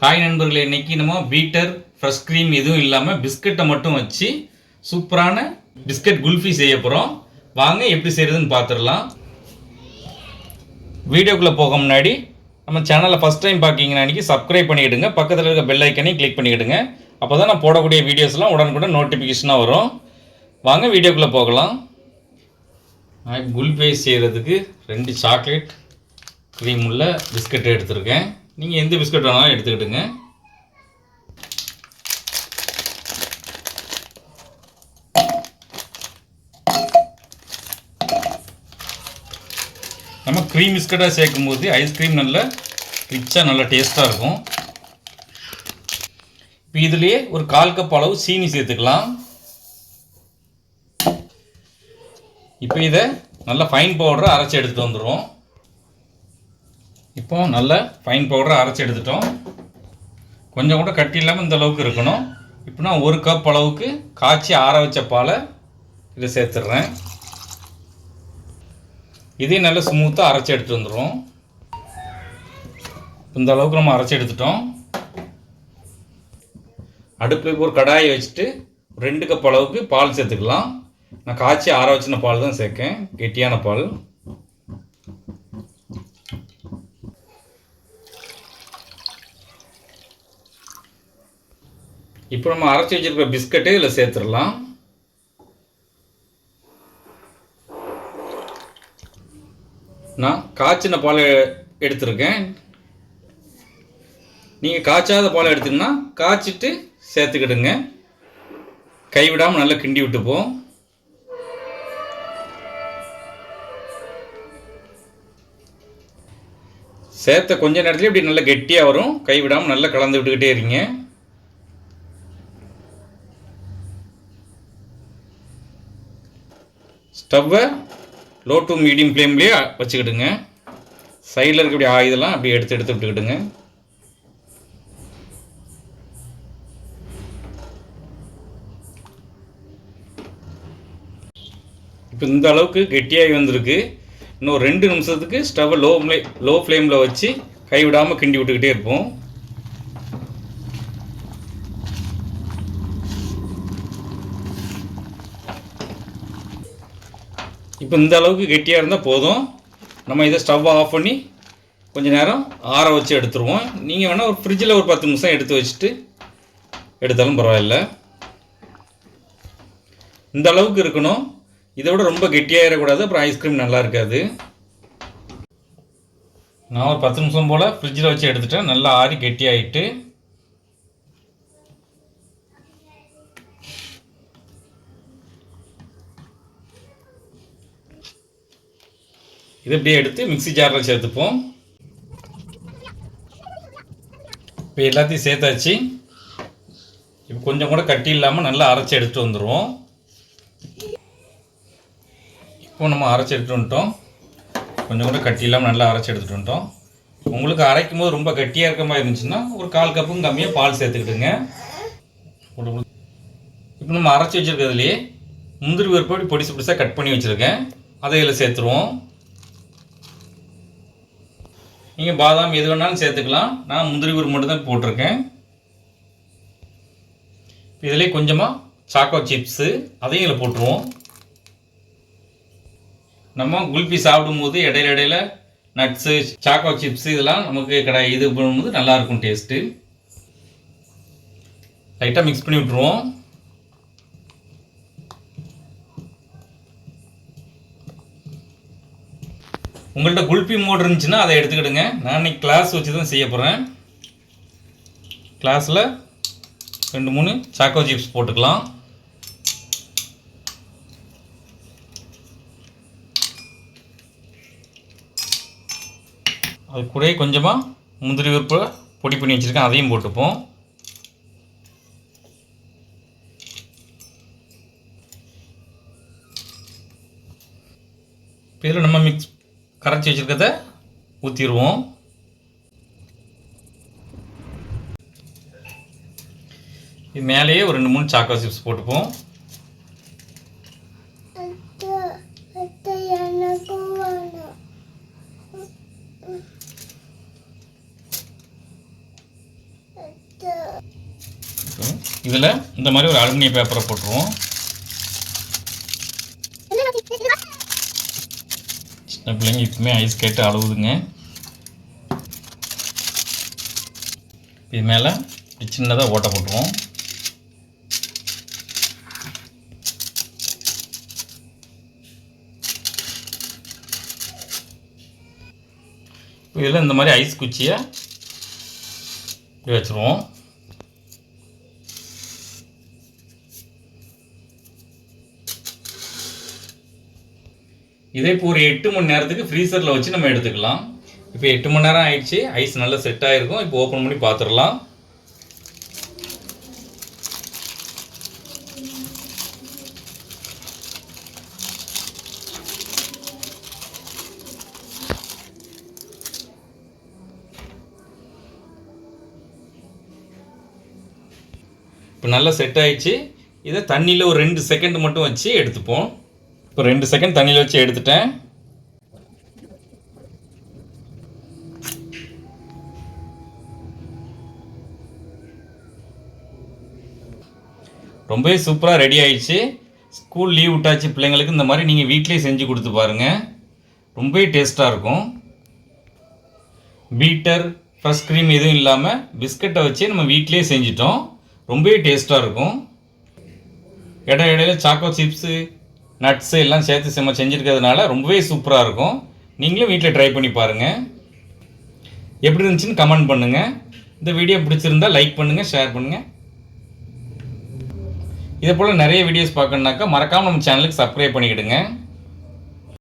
Hi நண்பர்களே, இன்னைக்கு நம்ம பீட்டர் ஃப்ரெஷ் க்ரீம் எதுவும் இல்லாமல் பிஸ்கட்டை மட்டும் வச்சு சூப்பரான பிஸ்கட் குல்ஃபி செய்ய போகிறோம். வாங்க எப்படி செய்கிறதுன்னு பார்த்துடலாம். வீடியோக்குள்ளே போக முன்னாடி நம்ம சேனலை ஃபஸ்ட் டைம் பார்க்கிங்கன்னா அன்றைக்கி சப்ஸ்கிரைப் பண்ணிக்கிடுங்க. பக்கத்தில் இருக்க பெல் ஐக்கனையும் கிளிக் பண்ணிக்கிடுங்க. அப்போ தான் நான் போடக்கூடிய வீடியோஸ்லாம் உடனுக்குடன் நோட்டிஃபிகேஷனாக வரும். வாங்க வீடியோக்குள்ளே போகலாம். குல்ஃபி செய்கிறதுக்கு 2 சாக்லேட் க்ரீம் உள்ள பிஸ்கட் எடுத்துருக்கேன். நீங்கள் எந்த பிஸ்கட் வேணாலும் எடுத்துக்கிட்டுங்க. நம்ம க்ரீம் பிஸ்கட்டாக சேர்க்கும் போது ஐஸ்கிரீம் நல்லா ரிச்சாக நல்லா டேஸ்ட்டாக இருக்கும். இப்போ இதுலேயே ஒரு 1/4 கப் அளவு சீனி சேர்த்துக்கலாம். இப்போ இதை நல்லா ஃபைன் பவுடரை அரைச்சி எடுத்துகிட்டு வந்துடுவோம். இப்போ நல்ல ஃபைன் பவுடரை அரைச்சி எடுத்துட்டோம். கொஞ்சம் கூட கட்டி இல்லாமல் இந்த அளவுக்கு இருக்கணும். இப்போ நான் 1 கப் அளவுக்கு காய்ச்சி ஆற வச்ச பாலை இதை சேர்த்துட்றேன். இதையும் நல்லா ஸ்மூத்தாக அரைச்சி எடுத்துகிட்டு வந்துடுவோம். இந்த அளவுக்கு நம்ம அரைச்சி எடுத்துட்டோம். அடுப்பில் ஒரு கடாயை வச்சுட்டு 2 கப் அளவுக்கு பால் சேர்த்துக்கலாம். நான் காய்ச்சி ஆற வச்சின பால் தான் சேர்க்கேன், கெட்டியான பால். இப்போ நம்ம அரைச்சி வச்சிருக்கிற பிஸ்கட்டு இதில் சேர்த்துடலாம். நான் காய்ச்சின பால் எடுத்துருக்கேன். நீங்கள் காய்ச்சாத பால் எடுத்திங்கன்னா காய்ச்சிட்டு சேர்த்துக்கிடுங்க. கைவிடாமல் நல்லா கிண்டி விட்டுப்போம். சேர்த்த கொஞ்ச நேரத்துலேயே இப்படி நல்லா கெட்டியாக வரும். கைவிடாமல் நல்லா கலந்து விட்டுக்கிட்டே இருங்க. ஸ்டவ்வை லோ டு மீடியம் ஃப்ளேம்லேயே வச்சுக்கிடுங்க. சைடில் இருக்கக்கூடிய இதெல்லாம் அப்படி எடுத்து விட்டுக்கிடுங்க. இப்போ இந்த அளவுக்கு கெட்டியாகி வந்திருக்கு. இன்னும் 2 நிமிஷத்துக்கு ஸ்டவ்வை லோ ஃப்ளேமில் வச்சு கைவிடாமல் கிண்டி விட்டுக்கிட்டே இருப்போம். இப்போ இந்த அளவுக்கு கெட்டியாக இருந்தால் போதும். நம்ம இதை ஸ்டவ்வை ஆஃப் பண்ணி கொஞ்சம் நேரம் ஆற வச்சு எடுத்துருவோம். நீங்கள் வேணால் ஒரு ஃப்ரிட்ஜில் ஒரு 10 நிமிஷம் எடுத்து வச்சுட்டு எடுத்தாலும் பரவாயில்ல. இந்த அளவுக்கு இருக்கணும். இதை விட ரொம்ப கெட்டியாகிடக்கூடாது, அப்புறம் ஐஸ்கிரீம் நல்லா இருக்காது. நான் ஒரு 10 நிமிஷம் போல் ஃப்ரிட்ஜில் வச்சு எடுத்துட்டேன். நல்லா ஆறி கெட்டியாகிட்டு இதை இப்படியே எடுத்து மிக்ஸி ஜாரில் சேர்த்துப்போம். இப்போ எல்லாத்தையும் சேர்த்தாச்சு. இப்போ கொஞ்சம் கூட கட்டி இல்லாமல் நல்லா அரைச்சி எடுத்துகிட்டு வந்துடுவோம். இப்போ நம்ம அரைச்சி எடுத்துகிட்டு வந்துட்டோம். கொஞ்சம் கூட கட்டி இல்லாமல் நல்லா அரைச்சி எடுத்துகிட்டு வந்துட்டோம். உங்களுக்கு அரைக்கும் போது ரொம்ப கட்டியாக இருக்க மாதிரி இருந்துச்சுன்னா ஒரு 1/4 கப்பும் கம்மியாக பால் சேர்த்துக்கிட்டுங்க. இப்போ நம்ம அரைச்சி வச்சுருக்கிறதுலையே முந்திரி பருப்பு பொடிசு பொடிசாக கட் பண்ணி வச்சுருக்கேன். அதை இதில் சேர்த்துருவோம். நீங்கள் பாதாம் எது வேணாலும் சேர்த்துக்கலாம். நான் முந்திரி பருப்பு மட்டும் தான் போட்டிருக்கேன். இதிலே கொஞ்சமாக சாக்கோ சிப்ஸு அதையும் இதில் போட்டுருவோம். நம்ம குல்ஃபி சாப்பிடும்போது இடையில நட்ஸு, சாக்கோ சிப்ஸு இதெல்லாம் நமக்கு இது பண்ணும்போது நல்லாயிருக்கும் டேஸ்ட்டு. லைட்டாக மிக்ஸ் பண்ணி விட்ருவோம். உங்கள்கிட்ட குல்ஃபி மோட் இருந்துச்சுன்னா அதை எடுத்துக்கிடுங்க. நான் இன்னைக்கு கிளாஸ் வச்சு தான் செய்ய போகிறேன். கிளாஸில் 2-3 சாக்கோ சிப்ஸ் போட்டுக்கலாம். அது கூட கொஞ்சமாக முந்திரி பருப்பு பொடி பண்ணி வச்சுருக்கேன், அதையும் போட்டுப்போம். இதில் நம்ம கரைச்சி வச்சுருக்கத ஊற்றிடுவோம். இது மேலேயே ஒரு 2-3 சாக்கோ சிப்ஸ் போட்டுப்போம். இதில் இந்த மாதிரி ஒரு அலுமினிய பேப்பரை போட்டுருவோம். சின்ன பிள்ளைங்க இப்பவுமே ஐஸ் கேட்டு அழுகுதுங்க. இது மேலே சின்னதாக ஓட்டை போட்டுருவோம். இதில் இந்த மாதிரி ஐஸ் குச்சியை இப்படி வச்சுருவோம். இதே இப்போ ஒரு 8 மணி நேரத்துக்கு ஃப்ரீசரில் வச்சு நம்ம எடுத்துக்கலாம். இப்போ 8 மணி நேரம் ஆயிடுச்சு. ஐஸ் நல்லா செட் ஆகிருக்கும். இப்போ ஓப்பன் பண்ணி பார்த்துடலாம். இப்போ நல்லா செட் ஆயிடுச்சு. இதை தண்ணியில் ஒரு 2 செகண்ட் மட்டும் வச்சு எடுத்துப்போம். இப்போ 2 செகண்ட் தண்ணியில் வச்சு எடுத்துட்டேன். ரொம்பவே சூப்பராக ரெடி ஆயிடுச்சு. ஸ்கூல் லீவ் விட்டாச்சு பிள்ளைங்களுக்கு இந்த மாதிரி நீங்கள் வீட்டிலேயே செஞ்சு கொடுத்து பாருங்கள். ரொம்பவே டேஸ்ட்டாக இருக்கும். பீட்டர் ஃப்ரெஷ் க்ரீம் எதுவும் இல்லாமல் பிஸ்கட்டை வச்சு நம்ம வீட்டிலேயே செஞ்சிட்டோம். ரொம்பவே டேஸ்ட்டாக இருக்கும். இடையில சாக்கோ சிப்ஸு நட்ஸு எல்லாம் சேர்த்து செஞ்சுருக்கிறதுனால ரொம்பவே சூப்பராக இருக்கும். நீங்களும் வீட்டில் ட்ரை பண்ணி பாருங்கள். எப்படி இருந்துச்சுன்னு கமெண்ட் பண்ணுங்கள். இந்த வீடியோ பிடிச்சிருந்தால் லைக் பண்ணுங்கள், ஷேர் பண்ணுங்கள். இதே போல் நிறைய வீடியோஸ் பார்க்கணுன்னாக்கா மறக்காமல் நம்ம சேனலுக்கு சப்ஸ்கிரைப் பண்ணிக்கிடுங்க.